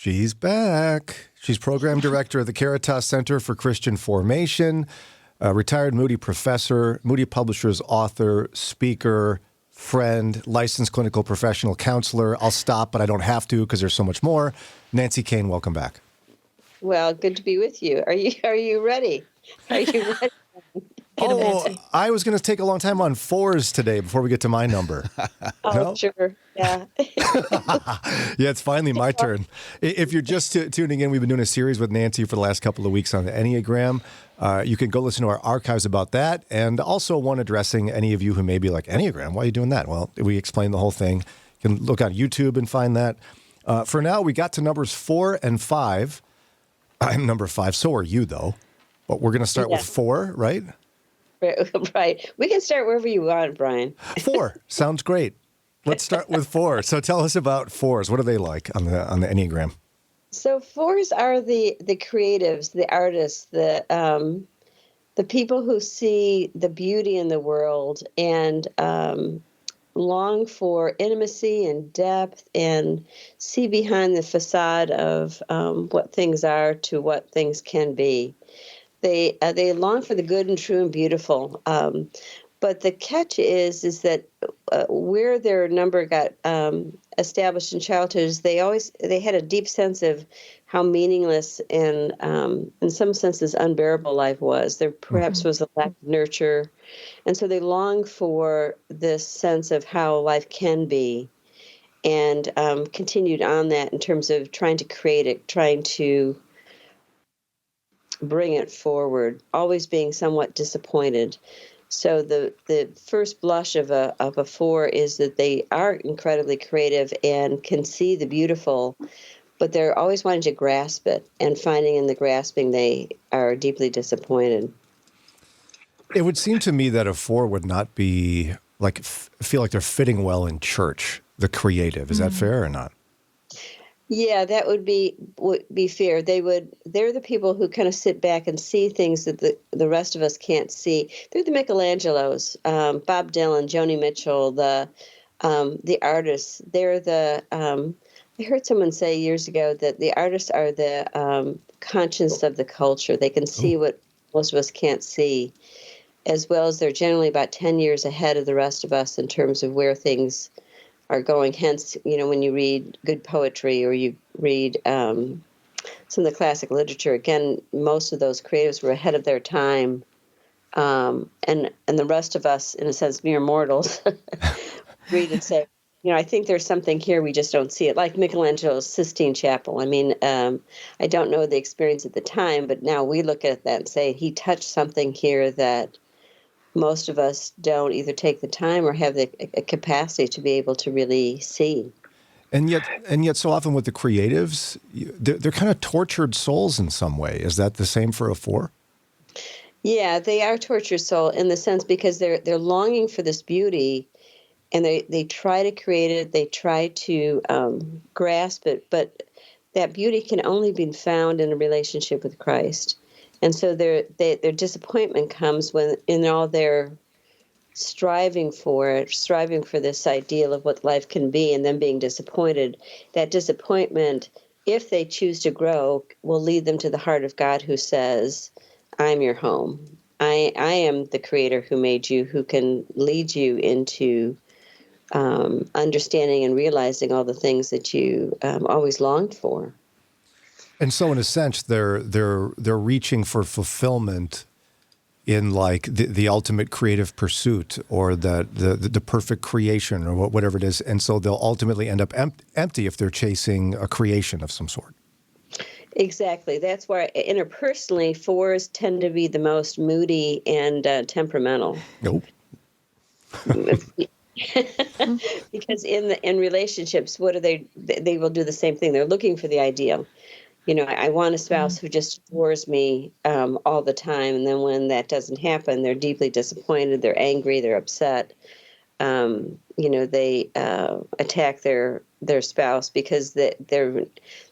She's back. She's program director of the Caritas Center for Christian Formation, a retired Moody professor, Moody Publishers author, speaker, friend, licensed clinical professional counselor. I'll stop, but I don't have to because there's so much more. Nancy Kane, welcome back. Well, good to be with you. Are you ready? Are you ready? I was going to take a long time on fours today before we get to my number. No? Sure. Yeah. Yeah, it's finally my turn. If you're just tuning in, we've been doing a series with Nancy for the last couple of weeks on the Enneagram. You can go listen to our archives about that, and also one addressing any of you who may be like, Enneagram, why are you doing that? Well, we explain the whole thing. You can look on YouTube and find that. For now, we got to numbers 4 and 5. I'm number 5. So are you, though. But we're going to start with 4, right? Right. We can start wherever you want, Brian. 4. Sounds great. Let's start with 4. So tell us about 4s. What are they like on the Enneagram? So 4s are the creatives, the artists, the people who see the beauty in the world and long for intimacy and depth and see behind the facade of what things are to what things can be. They long for the good and true and beautiful. But the catch is that where their number got established in childhood is they had a deep sense of how meaningless and in some senses unbearable life was. There perhaps was a lack of nurture. And so they long for this sense of how life can be and continued on that in terms of trying to create it, trying to bring it forward, always being somewhat disappointed. So the first blush of a 4 is that they are incredibly creative and can see the beautiful, but they're always wanting to grasp it, and finding in the grasping they are deeply disappointed. It would seem to me that a 4 would not be like feel like they're fitting well in church. The creative, is that fair or not? Yeah, that would be fair. They're the people who kind of sit back and see things that the rest of us can't see. They're the Michelangelos, Bob Dylan, Joni Mitchell, the artists. They're the I heard someone say years ago that the artists are the conscience of the culture. They can see what most of us can't see, as well as they're generally about 10 years ahead of the rest of us in terms of where things are going. Hence, when you read good poetry or you read some of the classic literature, again, most of those creatives were ahead of their time. And the rest of us, in a sense, mere mortals, read and say, I think there's something here, we just don't see it. Like Michelangelo's Sistine Chapel. I mean, I don't know the experience at the time, but now we look at that and say, he touched something here that most of us don't either take the time or have the capacity to be able to really see. And yet so often with the creatives, they're kind of tortured souls in some way. Is that the same for a 4? Yeah, they are tortured soul in the sense because they're longing for this beauty, and they try to create it, they try to grasp it, but that beauty can only be found in a relationship with Christ. And so their disappointment comes when, in all their striving for this ideal of what life can be, and then being disappointed, that disappointment, if they choose to grow, will lead them to the heart of God, who says, I'm your home. I am the creator who made you, who can lead you into understanding and realizing all the things that you always longed for. And so, in a sense, they're reaching for fulfillment in like the ultimate creative pursuit or the perfect creation or whatever it is, and so they'll ultimately end up empty if they're chasing a creation of some sort. Exactly. That's why interpersonally, 4s tend to be the most moody and temperamental. Nope. Because in relationships, what are they will do the same thing. They're looking for the ideal. I want a spouse who just adores me all the time. And then when that doesn't happen, they're deeply disappointed. They're angry. They're upset. They attack their spouse because they're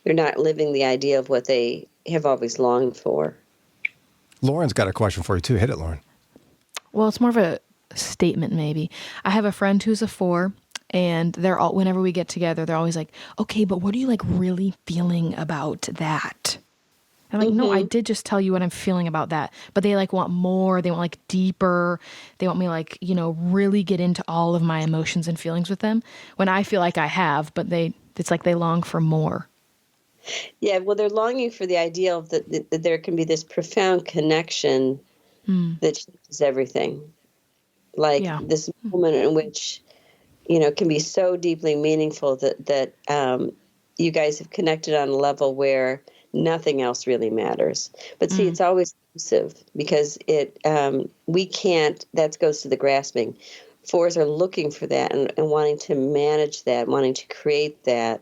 not living the idea of what they have always longed for. Lauren's got a question for you too. Hit it, Lauren. Well, it's more of a statement maybe. I have a friend who's a 4, And whenever we get together, they're always like, okay, but what are you like really feeling about that? I'm like, no, I did just tell you what I'm feeling about that. But they like want more. They want like deeper. They want me like, really get into all of my emotions and feelings with them when I feel like I have, but it's like they long for more. Yeah, well, they're longing for the ideal that there can be this profound connection that changes everything. Like Yeah. this moment in which, can be so deeply meaningful that you guys have connected on a level where nothing else really matters. But see, it's always elusive because we can't, that goes to the grasping. Fours are looking for that and wanting to manage that, wanting to create that,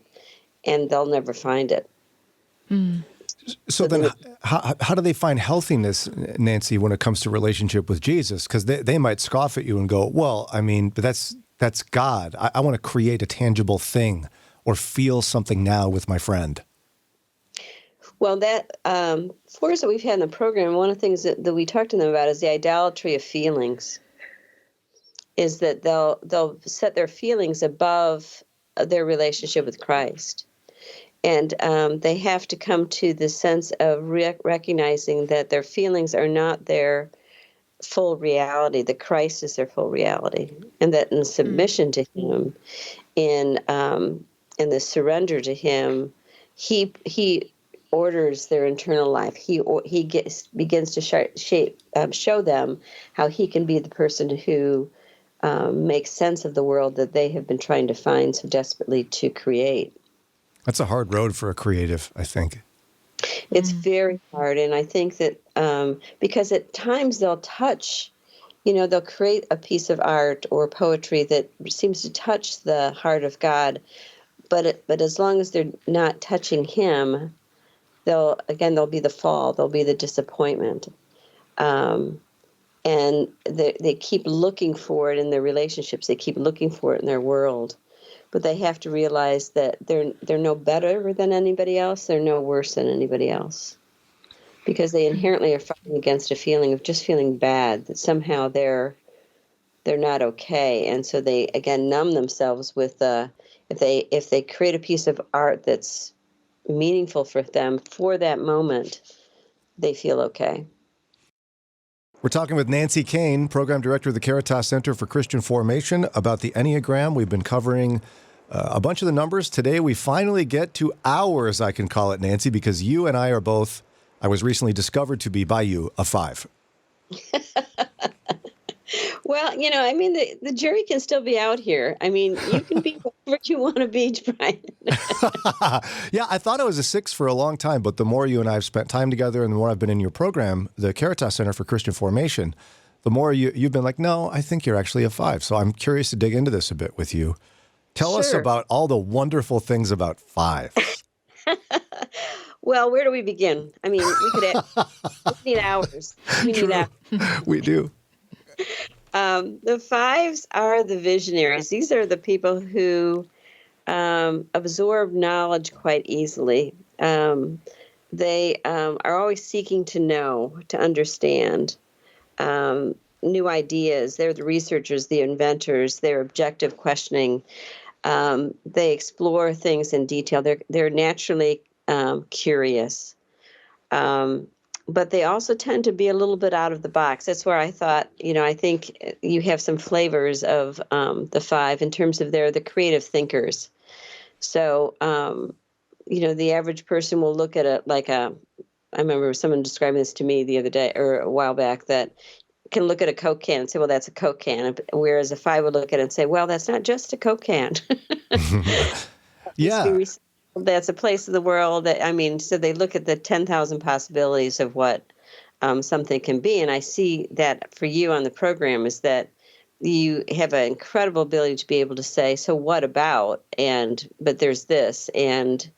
and they'll never find it. So then how do they find healthiness, Nancy, when it comes to relationship with Jesus? Because they might scoff at you and go, well, I mean, but that's God. I want to create a tangible thing or feel something now with my friend. Well, that fours that we've had in the program, one of the things that we talked to them about is the idolatry of feelings. Is that they'll set their feelings above their relationship with Christ. And they have to come to the sense of recognizing that their feelings are not their full reality, that Christ is their full reality, and that in submission to Him, in the surrender to Him, He orders their internal life. He begins to show them how He can be the person who makes sense of the world that they have been trying to find so desperately to create. That's a hard road for a creative, I think. It's very hard. And I think that because at times they'll touch, they'll create a piece of art or poetry that seems to touch the heart of God. But as long as they're not touching Him, there'll be the fall, there'll be the disappointment. And they keep looking for it in their relationships. They keep looking for it in their world. But they have to realize that they're no better than anybody else. They're no worse than anybody else, because they inherently are fighting against a feeling of just feeling bad, that somehow they're not okay, and so they again numb themselves with if they create a piece of art that's meaningful for them for that moment, they feel okay. We're talking with Nancy Kane, Program Director of the Caritas Center for Christian Formation, about the Enneagram. We've been covering a bunch of the numbers. Today, we finally get to ours, I can call it, Nancy, because you and I are both, I was recently discovered to be, by you, a 5. Well, the jury can still be out here. I mean, you can be whatever you want to be, Brian. Yeah, I thought I was a 6 for a long time, but the more you and I have spent time together and the more I've been in your program, the Caritas Center for Christian Formation, the more you've been like, no, I think you're actually a 5. So I'm curious to dig into this a bit with you. Tell us about all the wonderful things about 5. Well, where do we begin? I mean, we need hours. We need hours. We do. The 5s are the visionaries. These are the people who absorb knowledge quite easily. They are always seeking to know, to understand new ideas. They're the researchers, the inventors. They're objective questioning. They explore things in detail. They're naturally curious. But they also tend to be a little bit out of the box. That's where I thought, I think you have some flavors of the 5 in terms of they're the creative thinkers. So, the average person will look at it like I remember someone describing this to me the other day or a while back, that can look at a Coke can and say, well, that's a Coke can. Whereas a 5 would look at it and say, well, that's not just a Coke can. Yeah. That's a place in the world that, so they look at the 10,000 possibilities of what something can be. And I see that for you on the program is that you have an incredible ability to be able to say, so what about, but there's this, and,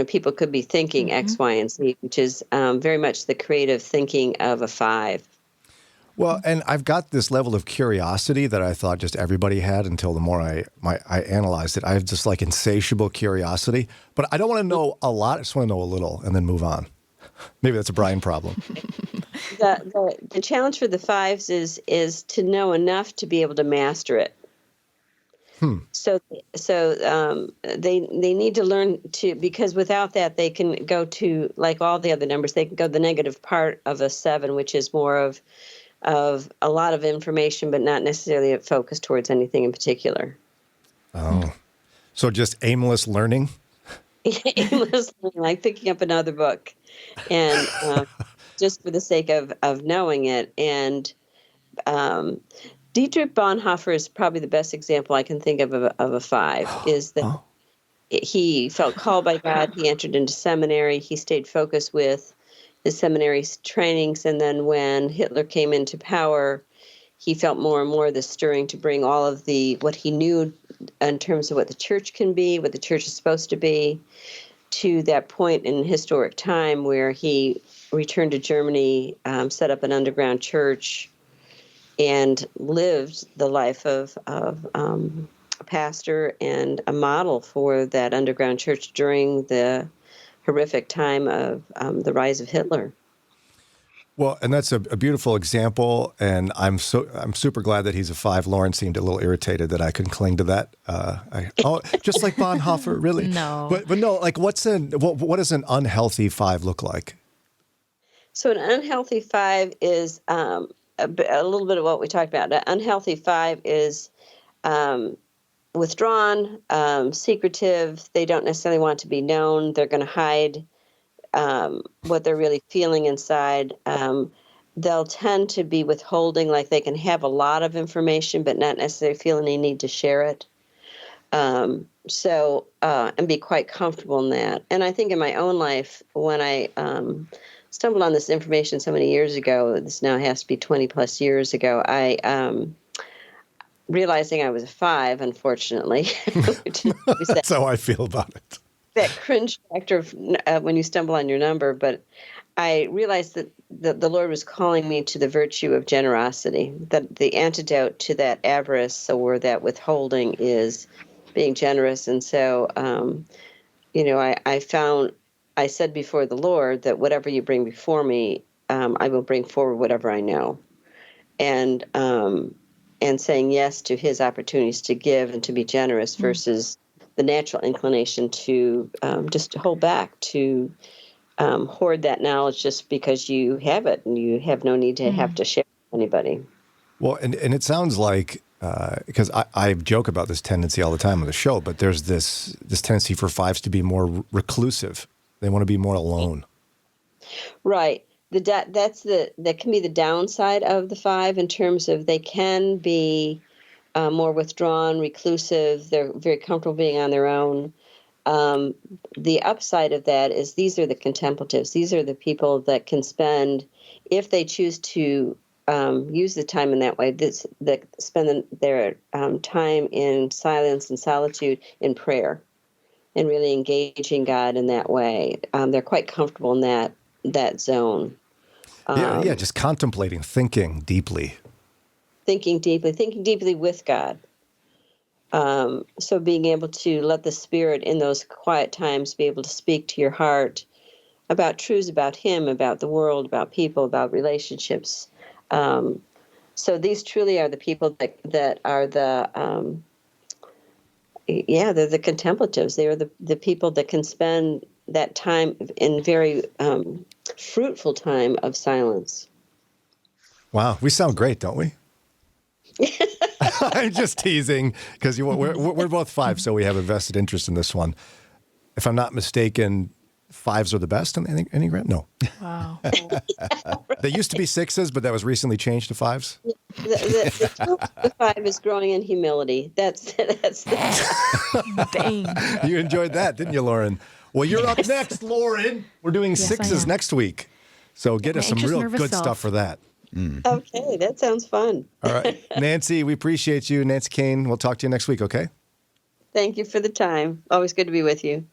people could be thinking X, Y, and Z, which is very much the creative thinking of a 5. Well, and I've got this level of curiosity that I thought just everybody had until the more I analyzed it. I have just like insatiable curiosity, but I don't want to know a lot. I just want to know a little and then move on. Maybe that's a Brian problem. The challenge for the 5s is to know enough to be able to master it. They need to learn to, because without that they can go to, like all the other numbers, they can go the negative part of a 7, which is more of a lot of information, but not necessarily a focus towards anything in particular. Oh, so just aimless learning? Aimless, like picking up another book, and just for the sake of knowing it. And Dietrich Bonhoeffer is probably the best example I can think of a 5. Is that he felt called by God. He entered into seminary. He stayed focused with his seminary trainings, and then when Hitler came into power, he felt more and more the stirring to bring all of what he knew in terms of what the church can be, what the church is supposed to be, to that point in historic time where he returned to Germany, set up an underground church, and lived the life of a pastor and a model for that underground church during the horrific time of the rise of Hitler. Well, and that's a beautiful example, and I'm super glad that he's a 5. Lauren seemed a little irritated that I couldn't cling to that. Just like Bonhoeffer, really? No, but no. Like, what does an unhealthy 5 look like? So an unhealthy 5 is a little bit of what we talked about. An unhealthy 5 is withdrawn, secretive. They don't necessarily want to be known. They're going to hide what they're really feeling inside. They'll tend to be withholding, like they can have a lot of information, but not necessarily feel any need to share it. And be quite comfortable in that. And I think in my own life, when I stumbled on this information so many years ago, this now has to be 20 plus years ago, I realizing I was a 5, unfortunately. That's how I feel about it. That cringe factor of when you stumble on your number, but I realized that the Lord was calling me to the virtue of generosity, that the antidote to that avarice or that withholding is being generous. And so, I said before the Lord that whatever you bring before me, I will bring forward whatever I know. And saying yes to his opportunities to give and to be generous versus the natural inclination to just hold back, to hoard that knowledge just because you have it and you have no need to have to share with anybody. Well, and it sounds like, because I joke about this tendency all the time on the show, but there's this tendency for 5s to be more reclusive. They want to be more alone. Right. That can be the downside of the 5 in terms of they can be more withdrawn, reclusive. They're very comfortable being on their own. The upside of that is these are the contemplatives. These are the people that can spend, if they choose to use the time in that way, that spend their time in silence and solitude in prayer and really engaging God in that way. They're quite comfortable in that zone. Yeah, just contemplating, thinking deeply. Thinking deeply with God. So being able to let the Spirit in those quiet times be able to speak to your heart about truths about Him, about the world, about people, about relationships. So these truly are the people that are they're the contemplatives. They are the people that can spend that time in very fruitful time of silence. Wow, we sound great, don't we? I'm just teasing because we're both 5, so we have a vested interest in this one. If I'm not mistaken, 5s are the best in the Enneagram? No. Wow. They used to be 6s, but that was recently changed to 5s? The 5 is growing in humility. That's Dang. You enjoyed that, didn't you, Lauren? Well, you're up next, Lauren. We're doing 6s next week. So get us some real good stuff for that. Okay, that sounds fun. All right. Nancy, we appreciate you. Nancy Kane, we'll talk to you next week, okay? Thank you for the time. Always good to be with you.